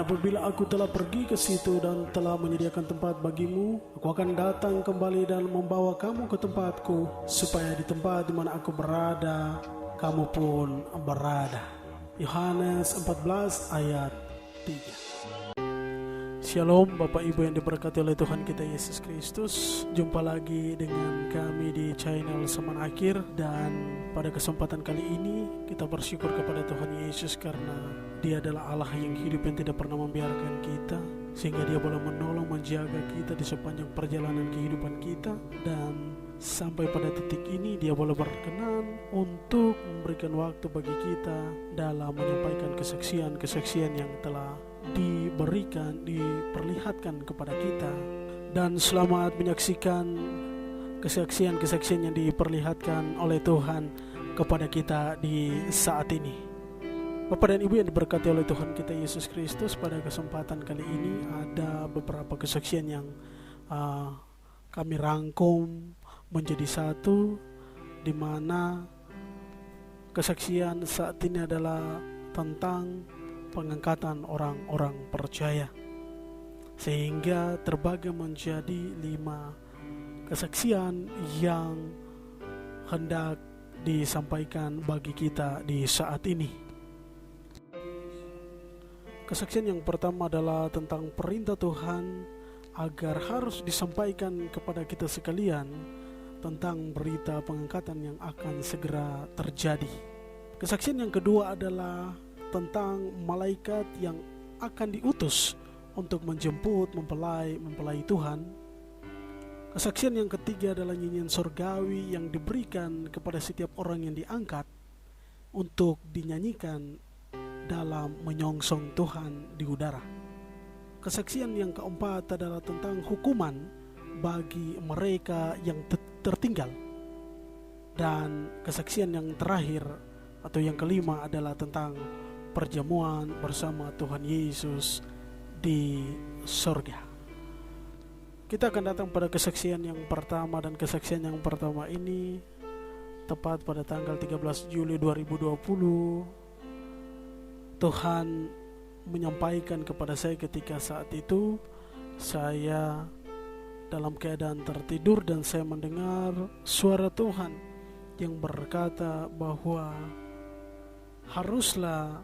apabila aku telah pergi ke situ dan telah menyediakan tempat bagimu, aku akan datang kembali dan membawa kamu ke tempatku, supaya di tempat di mana aku berada, kamu pun berada. Yohanes 14 ayat 3. Shalom Bapak Ibu yang diberkati oleh Tuhan kita Yesus Kristus. Jumpa lagi dengan kami di channel Seman Akhir. Dan pada kesempatan kali ini kita bersyukur kepada Tuhan Yesus karena Dia adalah Allah yang hidup, yang tidak pernah membiarkan kita, sehingga Dia boleh menolong, menjaga kita di sepanjang perjalanan kehidupan kita. Dan sampai pada titik ini Dia boleh berkenan untuk memberikan waktu bagi kita dalam menyampaikan kesaksian-kesaksian yang telah diberikan, diperlihatkan kepada kita. Dan selamat menyaksikan kesaksian-kesaksian yang diperlihatkan oleh Tuhan kepada kita di saat ini. Bapak dan Ibu yang diberkati oleh Tuhan kita Yesus Kristus, pada kesempatan kali ini ada beberapa kesaksian yang kami rangkum menjadi satu, di mana kesaksian saat ini adalah tentang pengangkatan orang-orang percaya, sehingga terbagi menjadi 5 kesaksian yang hendak disampaikan bagi kita di saat ini. Kesaksian yang pertama adalah tentang perintah Tuhan agar harus disampaikan kepada kita sekalian tentang berita pengangkatan yang akan segera terjadi. Kesaksian yang kedua adalah tentang malaikat yang akan diutus untuk menjemput mempelai Tuhan. Kesaksian yang ketiga adalah nyanyian surgawi yang diberikan kepada setiap orang yang diangkat untuk dinyanyikan dalam menyongsong Tuhan di udara. Kesaksian yang keempat adalah tentang hukuman bagi mereka yang tertinggal. Dan kesaksian yang terakhir atau yang kelima adalah tentang perjamuan bersama Tuhan Yesus di surga. Kita akan datang pada kesaksian yang pertama, dan kesaksian yang pertama ini tepat pada tanggal 13 Juli 2020. Tuhan menyampaikan kepada saya ketika saat itu saya dalam keadaan tertidur, dan saya mendengar suara Tuhan yang berkata bahwa haruslah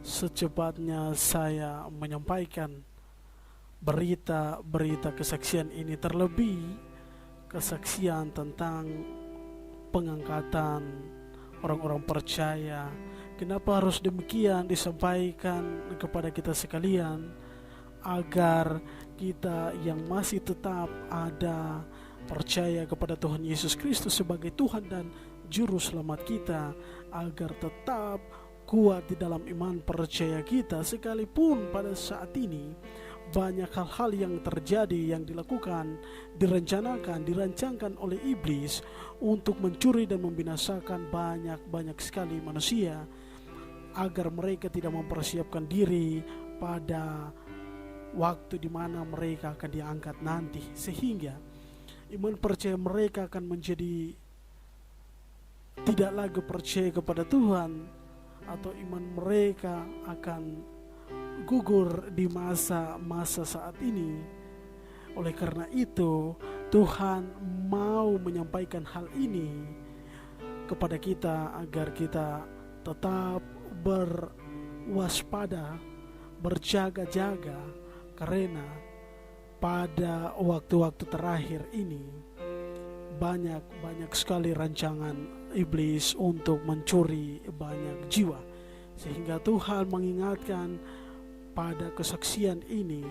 secepatnya saya menyampaikan berita kesaksian ini, terlebih kesaksian tentang pengangkatan orang-orang percaya. Kenapa harus demikian disampaikan kepada kita sekalian? Agar kita yang masih tetap ada percaya kepada Tuhan Yesus Kristus sebagai Tuhan dan Juru Selamat kita, agar tetap kuat di dalam iman percaya kita, sekalipun pada saat ini banyak hal-hal yang terjadi, yang dilakukan, direncanakan, dirancangkan oleh iblis untuk mencuri dan membinasakan banyak sekali manusia, agar mereka tidak mempersiapkan diri pada waktu di mana mereka akan diangkat nanti, sehingga iman percaya mereka akan menjadi tidak lagi percaya kepada Tuhan, atau iman mereka akan gugur di masa-masa saat ini. Oleh karena itu, Tuhan mau menyampaikan hal ini kepada kita agar kita tetap berwaspada, berjaga-jaga, karena pada waktu-waktu terakhir ini banyak sekali rancangan iblis untuk mencuri banyak jiwa, sehingga Tuhan mengingatkan pada kesaksian ini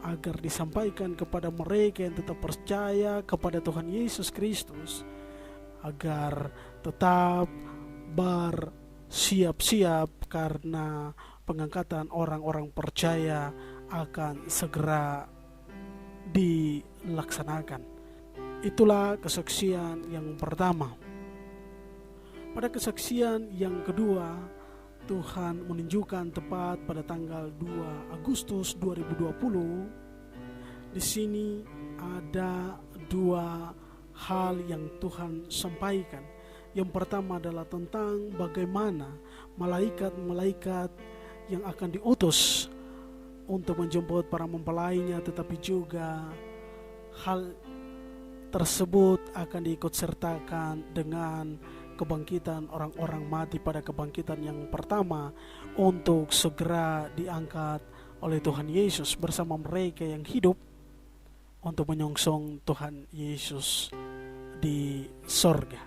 agar disampaikan kepada mereka yang tetap percaya kepada Tuhan Yesus Kristus, agar tetap bersiap-siap karena pengangkatan orang-orang percaya akan segera dilaksanakan. Itulah kesaksian yang pertama. Pada kesaksian yang kedua, Tuhan menunjukkan tepat pada tanggal 2 Agustus 2020. Di sini ada 2 hal yang Tuhan sampaikan. Yang pertama adalah tentang bagaimana malaikat-malaikat yang akan diutus untuk menjemput para mempelainya, tetapi juga hal tersebut akan diikut sertakan dengan kebangkitan orang-orang mati pada kebangkitan yang pertama, untuk segera diangkat oleh Tuhan Yesus bersama mereka yang hidup untuk menyongsong Tuhan Yesus di sorga.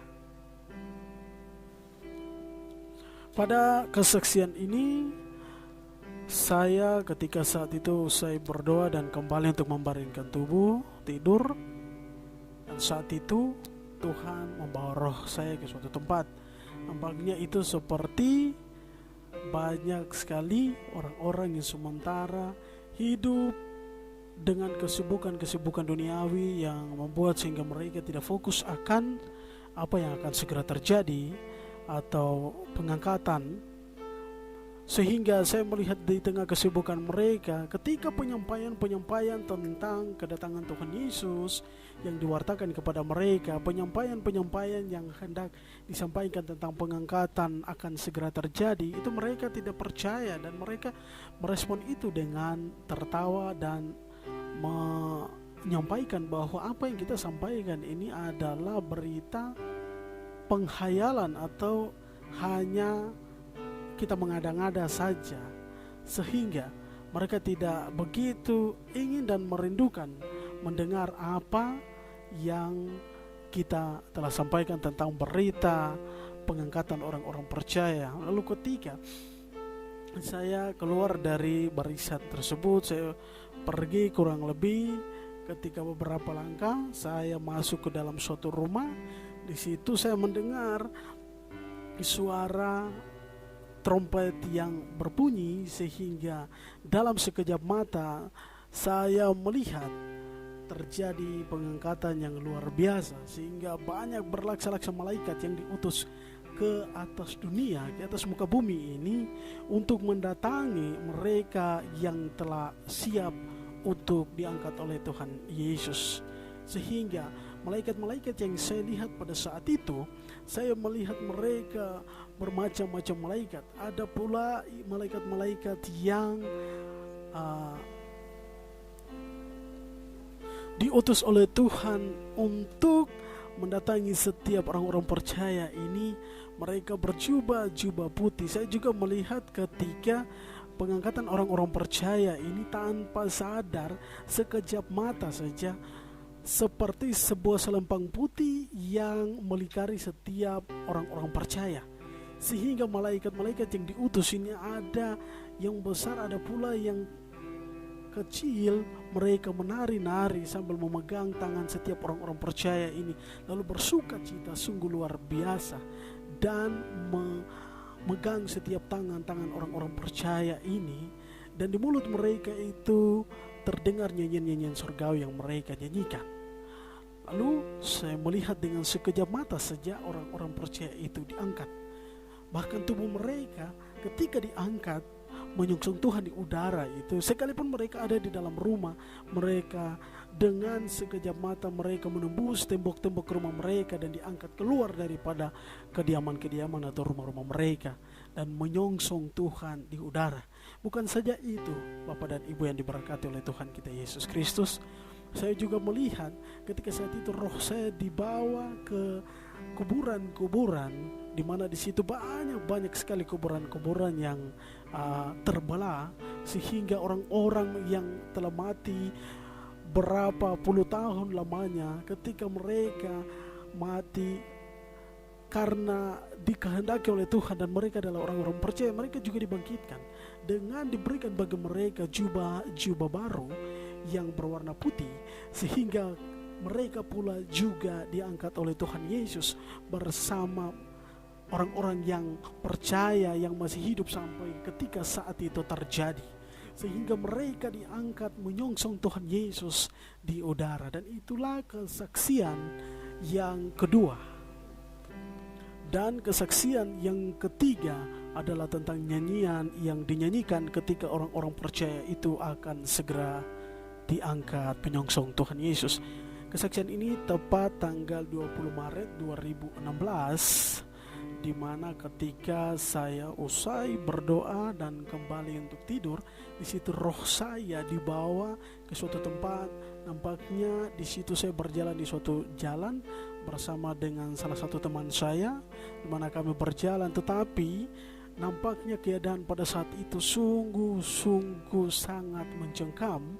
Pada kesaksian ini, saya ketika saat itu saya berdoa dan kembali untuk membaringkan tubuh, tidur. Dan saat itu Tuhan membawa roh saya ke suatu tempat. Nampaknya itu seperti banyak sekali orang-orang yang sementara hidup dengan kesibukan duniawi yang membuat sehingga mereka tidak fokus akan apa yang akan segera terjadi atau pengangkatan. Sehingga saya melihat di tengah kesibukan mereka, ketika penyampaian tentang kedatangan Tuhan Yesus yang diwartakan kepada mereka, penyampaian yang hendak disampaikan tentang pengangkatan akan segera terjadi, itu mereka tidak percaya dan mereka merespon itu dengan tertawa dan menyampaikan bahwa apa yang kita sampaikan ini adalah berita penghayalan atau hanya kita mengada-ngada saja, sehingga mereka tidak begitu ingin dan merindukan mendengar apa yang kita telah sampaikan tentang berita pengangkatan orang-orang percaya. Lalu ketika saya keluar dari barisan tersebut, saya pergi kurang lebih ketika beberapa langkah, saya masuk ke dalam suatu rumah. Di situ saya mendengar suara trompet yang berbunyi, sehingga dalam sekejap mata saya melihat terjadi pengangkatan yang luar biasa, sehingga banyak berlaksa-laksa malaikat yang diutus ke atas dunia, ke atas muka bumi ini untuk mendatangi mereka yang telah siap untuk diangkat oleh Tuhan Yesus. Sehingga malaikat-malaikat yang saya lihat pada saat itu, saya melihat mereka bermacam-macam malaikat. Ada pula malaikat-malaikat yang diutus oleh Tuhan untuk mendatangi setiap orang-orang percaya ini. Mereka berjubah putih. Saya juga melihat ketika pengangkatan orang-orang percaya ini, tanpa sadar sekejap mata saja seperti sebuah selempang putih yang melingkari setiap orang-orang percaya, sehingga malaikat-malaikat yang diutus ini ada yang besar, ada pula yang kecil. Mereka menari-nari sambil memegang tangan setiap orang-orang percaya ini, lalu bersuka cita sungguh luar biasa dan memegang setiap tangan-tangan orang-orang percaya ini. Dan di mulut mereka itu terdengar nyanyian-nyanyian surgawi yang mereka nyanyikan. Lalu saya melihat dengan sekejap mata saja orang-orang percaya itu diangkat. Bahkan tubuh mereka ketika diangkat menyongsong Tuhan di udara itu, sekalipun mereka ada di dalam rumah mereka, dengan sekejap mata mereka menembus tembok-tembok rumah mereka dan diangkat keluar daripada kediaman-kediaman atau rumah-rumah mereka dan menyongsong Tuhan di udara. Bukan saja itu, Bapak dan Ibu yang diberkati oleh Tuhan kita Yesus Kristus, saya juga melihat ketika saat itu roh saya dibawa ke kuburan-kuburan, di mana di situ banyak sekali kuburan-kuburan yang terbelah, sehingga orang-orang yang telah mati berapa puluh tahun lamanya, ketika mereka mati karena dikehendaki oleh Tuhan dan mereka adalah orang-orang percaya, mereka juga dibangkitkan dengan diberikan bagi mereka jubah baru yang berwarna putih, sehingga mereka pula juga diangkat oleh Tuhan Yesus bersama orang-orang yang percaya yang masih hidup sampai ketika saat itu terjadi, sehingga mereka diangkat menyongsong Tuhan Yesus di udara. Dan itulah kesaksian yang kedua. Dan kesaksian yang ketiga adalah tentang nyanyian yang dinyanyikan ketika orang-orang percaya itu akan segera diangkat menyongsong Tuhan Yesus. Kesaksian ini tepat tanggal 20 Maret 2016 di mana ketika saya usai berdoa dan kembali untuk tidur, di situ roh saya dibawa ke suatu tempat. Nampaknya di situ saya berjalan di suatu jalan bersama dengan salah satu teman saya, di mana kami berjalan, tetapi nampaknya keadaan pada saat itu sungguh sangat mencengkam,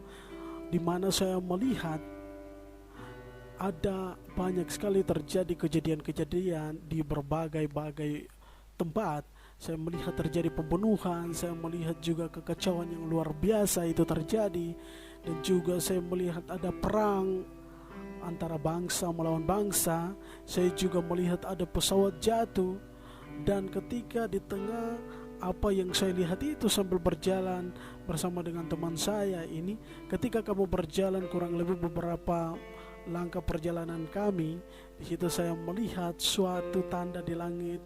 di mana saya melihat ada banyak sekali terjadi kejadian-kejadian di berbagai tempat. Saya melihat terjadi pembunuhan, saya melihat juga kekacauan yang luar biasa itu terjadi, dan juga saya melihat ada perang antara bangsa melawan bangsa. Saya juga melihat ada pesawat jatuh, dan ketika di tengah apa yang saya lihat itu sambil berjalan bersama dengan teman saya ini, ketika kamu berjalan kurang lebih beberapa langkah perjalanan kami, di situ saya melihat suatu tanda di langit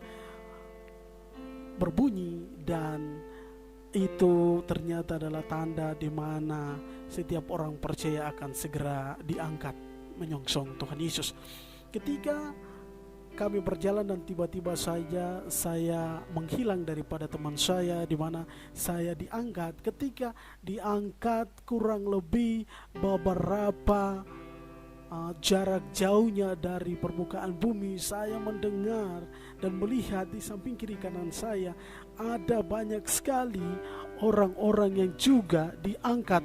berbunyi, dan itu ternyata adalah tanda di mana setiap orang percaya akan segera diangkat menyongsong Tuhan Yesus. Ketika kami berjalan dan tiba-tiba saja saya menghilang daripada teman saya, di mana saya diangkat. Ketika diangkat kurang lebih beberapa jarak jauhnya dari permukaan bumi, saya mendengar dan melihat di samping kiri kanan saya ada banyak sekali orang-orang yang juga diangkat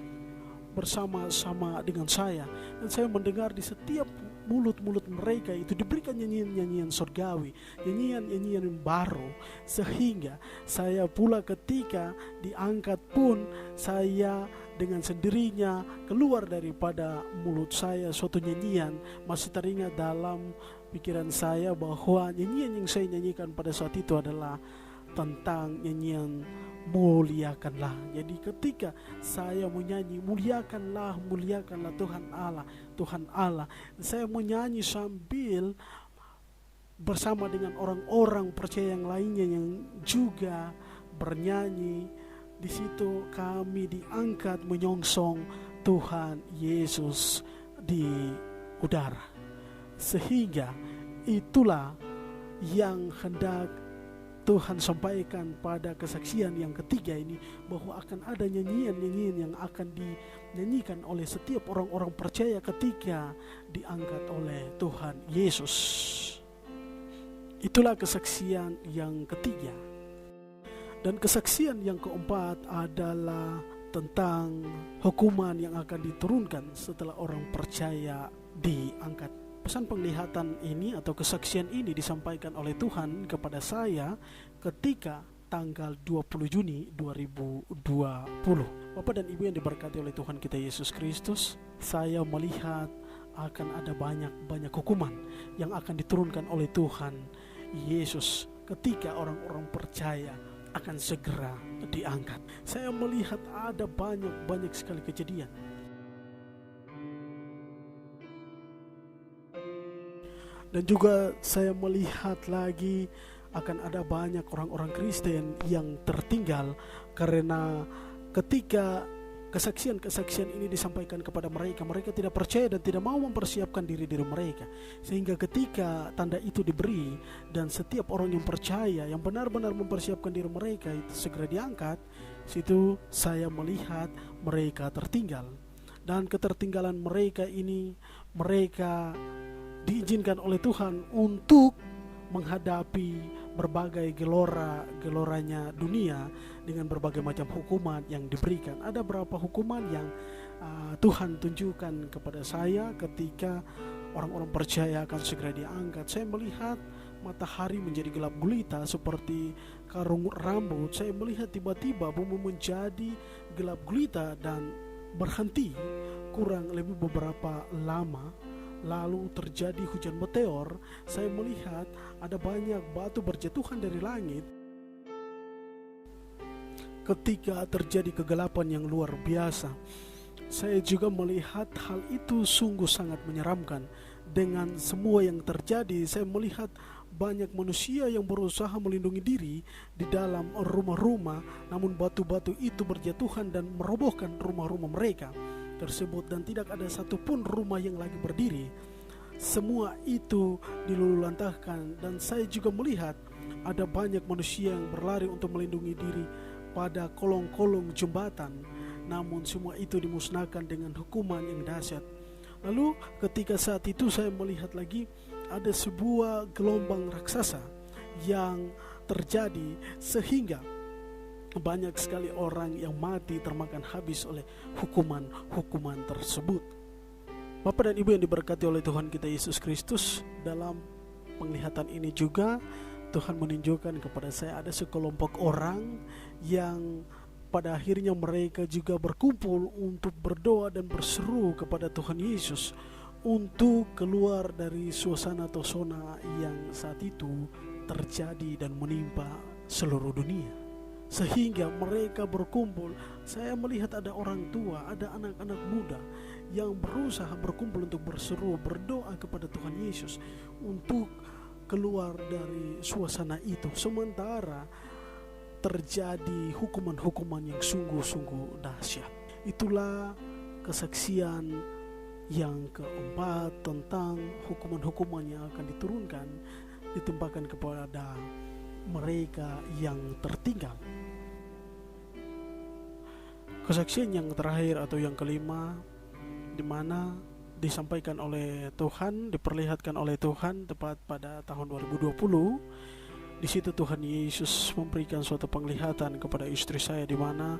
bersama-sama dengan saya. Dan saya mendengar di setiap mulut-mulut mereka itu diberikan nyanyian-nyanyian surgawi, nyanyian-nyanyian yang baru, sehingga saya pula ketika diangkat pun saya dengan sendirinya keluar daripada mulut saya suatu nyanyian. Masih teringat dalam pikiran saya bahwa nyanyian yang saya nyanyikan pada saat itu adalah tentang nyanyian muliakanlah. Jadi ketika saya menyanyi muliakanlah Tuhan Allah, saya menyanyi sambil bersama dengan orang-orang percaya yang lainnya yang juga bernyanyi. Di situ kami diangkat menyongsong Tuhan Yesus di udara. Sehingga itulah yang hendak Tuhan sampaikan pada kesaksian yang ketiga ini, bahwa akan ada nyanyian-nyanyian yang akan dinyanyikan oleh setiap orang-orang percaya ketika diangkat oleh Tuhan Yesus. Itulah kesaksian yang ketiga. Dan kesaksian yang keempat adalah tentang hukuman yang akan diturunkan setelah orang percaya diangkat. Pesan penglihatan ini atau kesaksian ini disampaikan oleh Tuhan kepada saya ketika tanggal 20 Juni 2020. Bapak dan Ibu yang diberkati oleh Tuhan kita Yesus Kristus, saya melihat akan ada banyak hukuman yang akan diturunkan oleh Tuhan Yesus ketika orang-orang percaya akan segera diangkat. Saya melihat ada banyak sekali kejadian. Dan juga saya melihat lagi akan ada banyak orang-orang Kristen yang tertinggal karena ketika kesaksian-kesaksian ini disampaikan kepada mereka, mereka tidak percaya dan tidak mau mempersiapkan diri mereka. Sehingga ketika tanda itu diberi dan setiap orang yang percaya, yang benar-benar mempersiapkan diri mereka itu segera diangkat, situ saya melihat mereka tertinggal. Dan ketertinggalan mereka ini, mereka diizinkan oleh Tuhan untuk menghadapi berbagai geloranya dunia dengan berbagai macam hukuman yang diberikan. Ada beberapa hukuman yang Tuhan tunjukkan kepada saya ketika orang-orang percaya akan segera diangkat. Saya melihat matahari menjadi gelap gulita seperti karung rambut. Saya melihat tiba-tiba bumi menjadi gelap gulita dan berhenti kurang lebih beberapa lama. Lalu terjadi hujan meteor. Saya melihat ada banyak batu berjatuhan dari langit. Ketika terjadi kegelapan yang luar biasa, saya juga melihat hal itu sungguh sangat menyeramkan. Dengan semua yang terjadi, saya melihat banyak manusia yang berusaha melindungi diri di dalam rumah-rumah, namun batu-batu itu berjatuhan dan merobohkan rumah-rumah mereka tersebut, dan tidak ada satupun rumah yang lagi berdiri. Semua itu dilululantahkan. Dan saya juga melihat ada banyak manusia yang berlari untuk melindungi diri pada kolong-kolong jembatan, namun semua itu dimusnahkan dengan hukuman yang dahsyat. Lalu ketika saat itu saya melihat lagi ada sebuah gelombang raksasa yang terjadi, sehingga banyak sekali orang yang mati termakan habis oleh hukuman-hukuman tersebut. Bapak dan Ibu yang diberkati oleh Tuhan kita Yesus Kristus, dalam penglihatan ini juga Tuhan menunjukkan kepada saya ada sekelompok orang yang pada akhirnya mereka juga berkumpul untuk berdoa dan berseru kepada Tuhan Yesus untuk keluar dari suasana atau zona yang saat itu terjadi dan menimpa seluruh dunia. Sehingga mereka berkumpul. Saya melihat ada orang tua, ada anak-anak muda yang berusaha berkumpul untuk berseru, berdoa kepada Tuhan Yesus untuk keluar dari suasana itu. Sementara terjadi hukuman-hukuman yang sungguh-sungguh dahsyat. Itulah kesaksian yang keempat tentang hukuman-hukuman yang akan diturunkan, ditimpakan kepada mereka yang tertinggal. Kesaksian yang terakhir atau yang kelima, di mana disampaikan oleh Tuhan, diperlihatkan oleh Tuhan tepat pada tahun 2020. Di situ Tuhan Yesus memberikan suatu penglihatan kepada istri saya, di mana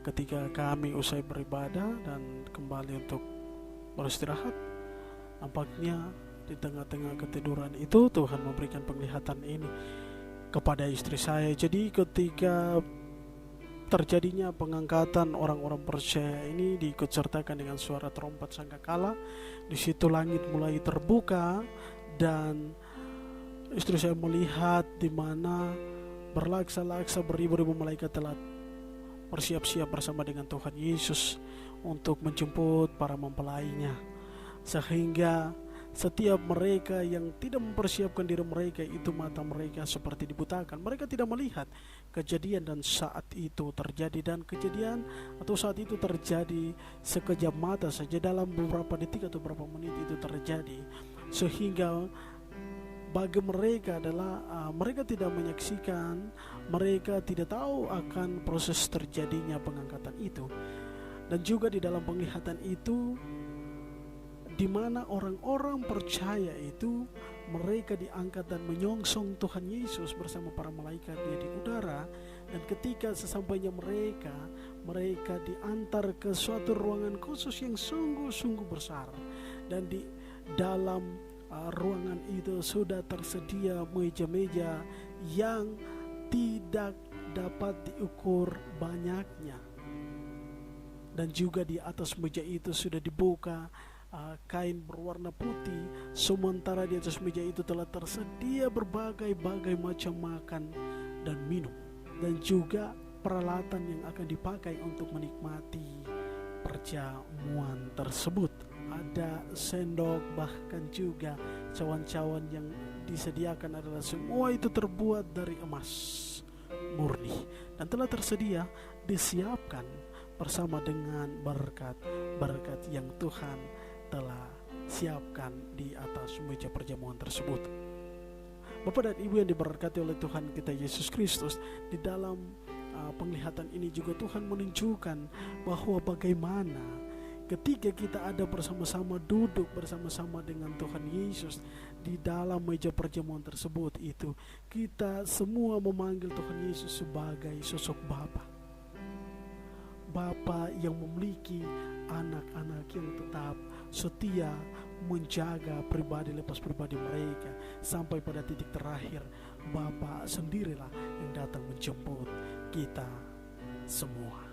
ketika kami usai beribadah dan kembali untuk beristirahat, nampaknya di tengah-tengah ketiduran itu Tuhan memberikan penglihatan ini kepada istri saya. Jadi ketika terjadinya pengangkatan orang-orang percaya ini diikut sertakan dengan suara trompet sangkakala, di situ langit mulai terbuka dan istri saya melihat di mana berlaksa-laksa beribu-ribu malaikat telah bersiap-siap bersama dengan Tuhan Yesus untuk menjemput para mempelainya. Sehingga setiap mereka yang tidak mempersiapkan diri mereka itu, mata mereka seperti dibutakan. Mereka tidak melihat kejadian dan saat itu terjadi, dan kejadian atau saat itu terjadi sekejap mata saja, dalam beberapa detik atau beberapa menit itu terjadi. Sehingga bagi mereka adalah mereka tidak menyaksikan, mereka tidak tahu akan proses terjadinya pengangkatan itu. Dan juga di dalam penglihatan itu, di mana orang-orang percaya itu mereka diangkat dan menyongsong Tuhan Yesus bersama para malaikat dia di udara. Dan ketika sesampainya mereka diantar ke suatu ruangan khusus yang sungguh-sungguh besar, dan di dalam ruangan itu sudah tersedia meja-meja yang tidak dapat diukur banyaknya. Dan juga di atas meja itu sudah dibuka kain berwarna putih, sementara di atas meja itu telah tersedia berbagai-bagai macam makan dan minum, dan juga peralatan yang akan dipakai untuk menikmati perjamuan tersebut. Ada sendok, bahkan juga cawan-cawan yang disediakan adalah semua itu terbuat dari emas murni dan telah tersedia disiapkan bersama dengan berkat-berkat yang Tuhan telah siapkan di atas meja perjamuan tersebut. Bapak dan Ibu yang diberkati oleh Tuhan kita Yesus Kristus, di dalam penglihatan ini juga Tuhan menunjukkan bahwa bagaimana ketika kita ada bersama-sama, duduk bersama-sama dengan Tuhan Yesus di dalam meja perjamuan tersebut itu, kita semua memanggil Tuhan Yesus sebagai sosok Bapa. Bapa yang memiliki anak-anak yang tetap setia menjaga pribadi lepas pribadi mereka sampai pada titik terakhir. Bapa sendirilah yang datang menjemput kita semua.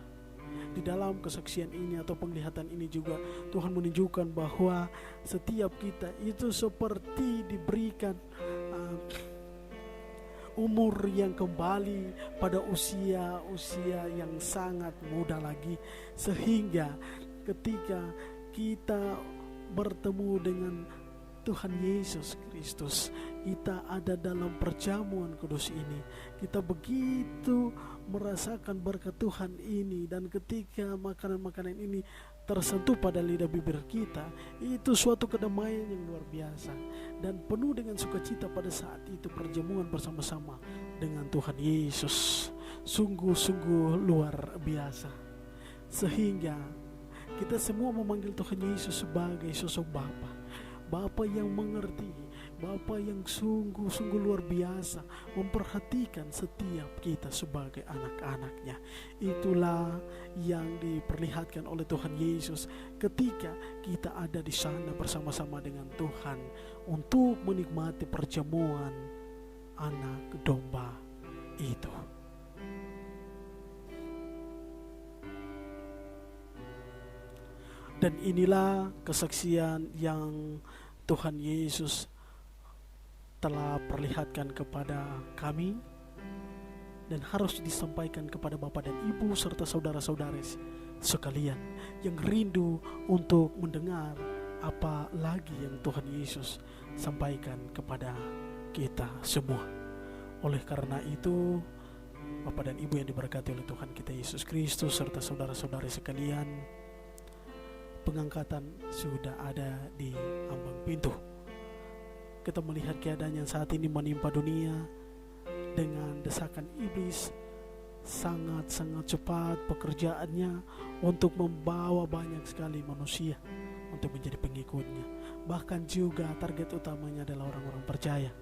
Di dalam kesaksian ini atau penglihatan ini juga Tuhan menunjukkan bahwa setiap kita itu seperti diberikan umur yang kembali pada usia yang sangat muda lagi, sehingga ketika kita bertemu dengan Tuhan Yesus Kristus, kita ada dalam perjamuan kudus ini, kita begitu merasakan berkat Tuhan ini. Dan ketika makanan-makanan ini tersentuh pada lidah bibir kita, itu suatu kedamaian yang luar biasa dan penuh dengan sukacita pada saat itu perjamuan bersama-sama dengan Tuhan Yesus. Sungguh-sungguh luar biasa, sehingga kita semua memanggil Tuhan Yesus sebagai sosok Bapa yang mengerti, Bapa yang sungguh-sungguh luar biasa memperhatikan setiap kita sebagai anak-anaknya. Itulah yang diperlihatkan oleh Tuhan Yesus ketika kita ada di sana bersama-sama dengan Tuhan untuk menikmati perjamuan anak domba itu. Dan inilah kesaksian yang Tuhan Yesus telah perlihatkan kepada kami dan harus disampaikan kepada Bapak dan Ibu serta saudara-saudari sekalian yang rindu untuk mendengar apa lagi yang Tuhan Yesus sampaikan kepada kita semua. Oleh karena itu, Bapak dan Ibu yang diberkati oleh Tuhan kita Yesus Kristus serta saudara-saudari sekalian, pengangkatan sudah ada di ambang pintu. Kita melihat keadaan yang saat ini menimpa dunia dengan desakan iblis sangat-sangat cepat pekerjaannya untuk membawa banyak sekali manusia untuk menjadi pengikutnya. Bahkan juga target utamanya adalah orang-orang percaya.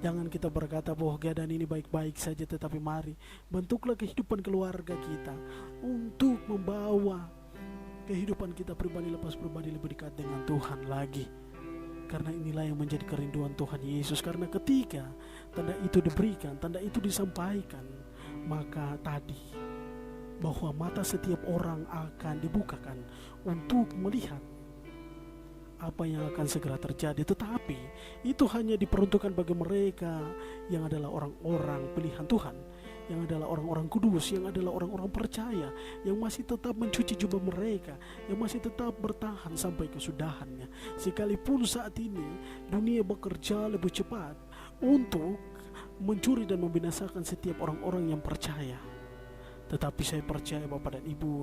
Jangan kita berkata bahwa keadaan ini baik-baik saja, tetapi mari bentuklah kehidupan keluarga kita untuk membawa kehidupan kita pribadi lepas pribadi lebih dekat dengan Tuhan lagi. Karena inilah yang menjadi kerinduan Tuhan Yesus. Karena ketika tanda itu diberikan, tanda itu disampaikan, maka tadi bahwa mata setiap orang akan dibukakan untuk melihat apa yang akan segera terjadi. Tetapi itu hanya diperuntukkan bagi mereka yang adalah orang-orang pilihan Tuhan, yang adalah orang-orang kudus, yang adalah orang-orang percaya, yang masih tetap mencuci jubah mereka, yang masih tetap bertahan sampai kesudahannya. Sekalipun saat ini dunia bekerja lebih cepat untuk mencuri dan membinasakan setiap orang-orang yang percaya, tetapi saya percaya Bapak dan Ibu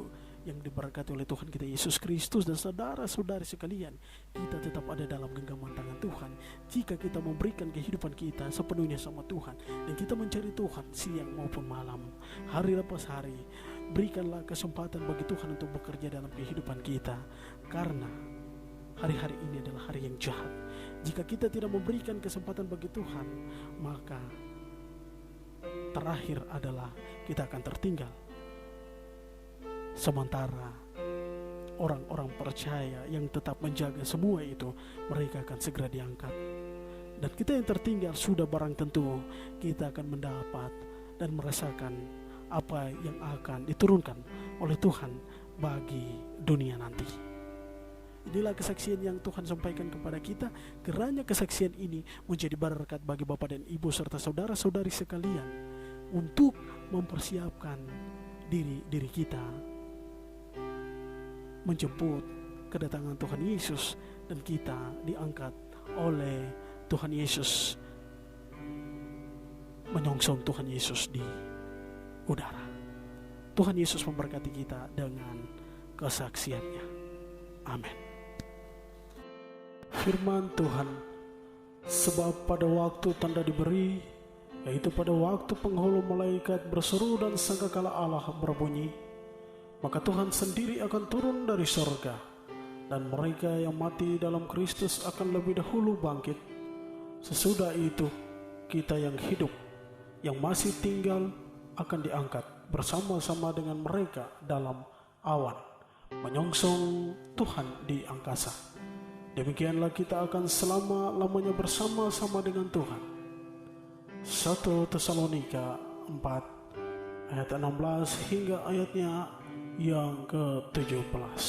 yang diberkati oleh Tuhan kita Yesus Kristus dan saudara-saudari sekalian, kita tetap ada dalam genggaman tangan Tuhan jika kita memberikan kehidupan kita sepenuhnya sama Tuhan dan kita mencari Tuhan siang maupun malam, hari lepas hari. Berikanlah kesempatan bagi Tuhan untuk bekerja dalam kehidupan kita, karena hari-hari ini adalah hari yang jahat. Jika kita tidak memberikan kesempatan bagi Tuhan, maka terakhir adalah kita akan tertinggal. Sementara orang-orang percaya yang tetap menjaga semua itu, mereka akan segera diangkat. Dan kita yang tertinggal sudah barang tentu kita akan mendapat dan merasakan apa yang akan diturunkan oleh Tuhan bagi dunia nanti. Inilah kesaksian yang Tuhan sampaikan kepada kita. Kiranya kesaksian ini menjadi berkat bagi Bapak dan Ibu serta saudara-saudari sekalian untuk mempersiapkan diri kita menjemput kedatangan Tuhan Yesus dan kita diangkat oleh Tuhan Yesus, menyongsong Tuhan Yesus di udara. Tuhan Yesus memberkati kita dengan kesaksiannya. Amin. Firman Tuhan, sebab pada waktu tanda diberi, yaitu pada waktu penghulu malaikat berseru dan sangkakala Allah berbunyi, maka Tuhan sendiri akan turun dari surga, dan mereka yang mati dalam Kristus akan lebih dahulu bangkit. Sesudah itu, kita yang hidup, yang masih tinggal, akan diangkat bersama-sama dengan mereka dalam awan, menyongsong Tuhan di angkasa. Demikianlah kita akan selama-lamanya bersama-sama dengan Tuhan. 1 Tesalonika 4 ayat 16 hingga ayatnya yang ke-17.